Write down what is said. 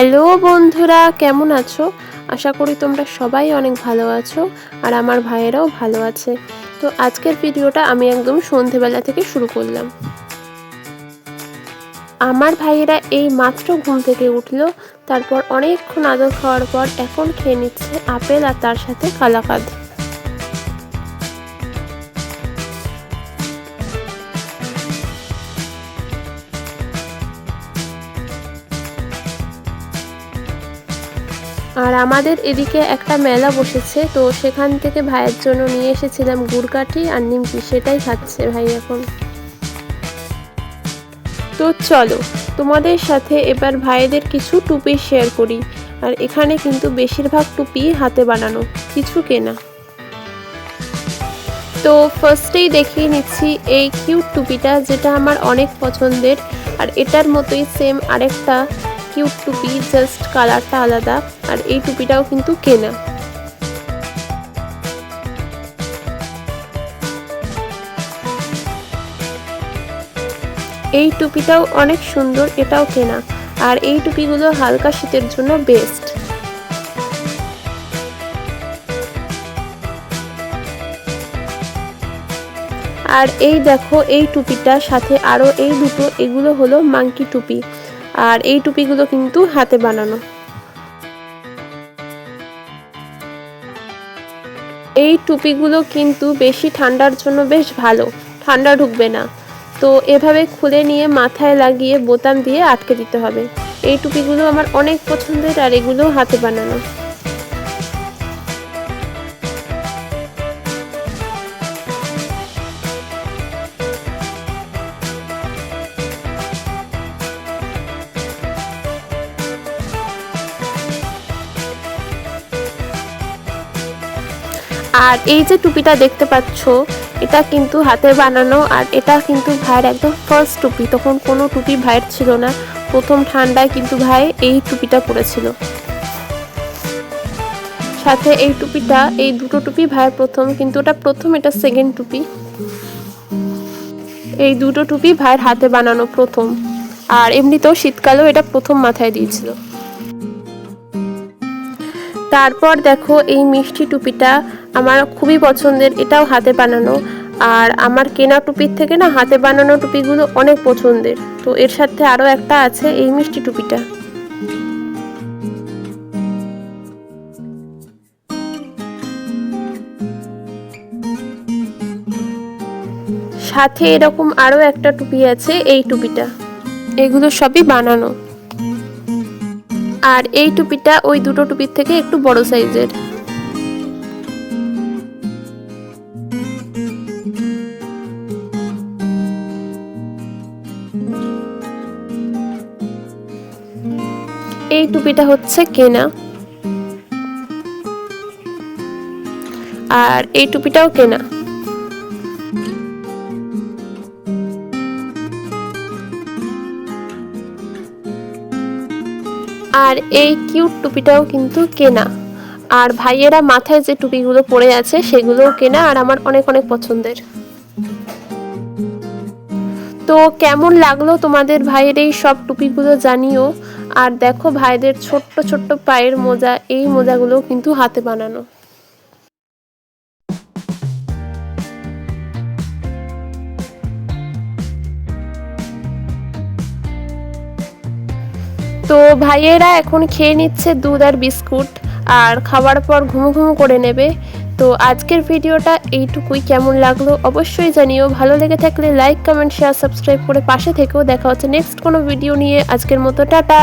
Hello বন্ধুরা, কেমন আছো? আশা করি তোমরা সবাই অনেক ভালো আছো আর আমার ভাইয়েরাও ভালো আছে। তো আজকের ভিডিওটা আমি একদম সন্ধেবেলা থেকে শুরু করলাম। আমার ভাইয়েরা এই মাত্র ঘুম থেকে উঠলো, তারপর অনেকক্ষণ আদর খাওয়ার পর এখন খেয়ে নিচ্ছে আপেল আর তার সাথে কালাকাঁদ। আর আমাদের এদিকে একটা মেলা বসেছে, তো সেখান থেকে ভাইয়ের জন্য নিয়ে এসেছিলাম গুড়কাঠি আর নিমকি, সেটাই খাচ্ছে ভাই এখন। তো চলো তোমাদের সাথে এবার ভাইদের কিছু টুপি শেয়ার করি। আর এখানে কিন্তু বেশিরভাগ টুপি হাতে বানানো, কিছু কেনা। তো ফার্স্টেই দেখিয়ে নিচ্ছি এই কিউট টুপিটা, যেটা আমার অনেক পছন্দের। আর এটার মতোই সেম আরেকটা কিউট টুপি, জাস্ট কালারটা আলাদা। আর এই টুপিটাও কিন্তু কেনা। এই টুপিটাও অনেক সুন্দর, এটাও কেনা। আর এই টুপিগুলো হালকা শীতের জন্য বেস্ট। আর এই দেখো এই টুপিটার সাথে আরো এই দুটো, এগুলো হলো মাঙ্কি টুপি। আর এই টুপিগুলো কিন্তু হাতে বানানো। এই টুপিগুলো কিন্তু বেশি ঠান্ডার জন্য বেশ ভালো, ঠান্ডা ঢুকবে না। তো এভাবে খুলে নিয়ে মাথায় লাগিয়ে বোতাম দিয়ে আটকে দিতে হবে। এই টুপিগুলো আমার অনেক পছন্দের আর এগুলো হাতে বানানো। আর এই যে টুপিটা দেখতে পাচ্ছ, এটা কিন্তু হাতে বানানো। আর এটা কিন্তু ভাইয়ের একদম ফার্স্ট টুপি, তখন কোনো টুপি ভাইয়ের ছিল না। প্রথম ঠান্ডায় কিন্তু ভাই এই টুপিটা পরেছিল। সাথে এই টুপিটা, এই দুটো টুপি ভাইয়ের প্রথম, কিন্তু এটা প্রথম, এটা সেকেন্ড টুপি। এই দুটো টুপি ভাইয়ের হাতে বানানো প্রথম। আর এমনিতেও শীতকালেও এটা প্রথম মাথায় দিয়েছিল। তারপর দেখো এই মিষ্টি টুপিটা আমার খুবই পছন্দের, এটাও হাতে বানানো। আর আমার কেনা টুপির থেকে না হাতে বানানো টুপিগুলো অনেক পছন্দের। তো এর সাথে আরও একটা আছে এই মিষ্টি টুপিটা। সাথে এরকম আরও একটা টুপি আছে, এই টুপিটা। এগুলো সবই বানানো। আর এই টুপিটা ওই দুটো টুপির থেকে একটু বড় সাইজের। এই টুপিটা হচ্ছে কেনা। আর এই টুপিটাও কেনা। আর এই কিউট টুপিটাও কিন্তু কেনা। আর ভাইয়েরা মাথায় যে টুপিগুলো পরে আছে সেগুলোও কেনা, আর আমার অনেক অনেক পছন্দের। তো কেমন লাগলো তোমাদের ভাইয়ের এই সব টুপিগুলো জানিও। আর দেখো ভাইদের ছোট্ট ছোট্ট পায়ের মোজা, এই মোজাগুলো কিন্তু হাতে বানানো। তো ভাইয়েরা এখন খেয়ে নিচ্ছে দুধ আর বিস্কুট, আর খাওয়ার পর ঘুমো ঘুমো করে নেবে। তো আজকের ভিডিওটা এইটুকুই। কেমন লাগলো অবশ্যই জানিও। ভালো লেগে থাকলে লাইক, কমেন্ট, শেয়ার, সাবস্ক্রাইব করে পাশে থেকেও। দেখা হচ্ছে নেক্সট কোনো ভিডিও নিয়ে। আজকের মতো টাটা।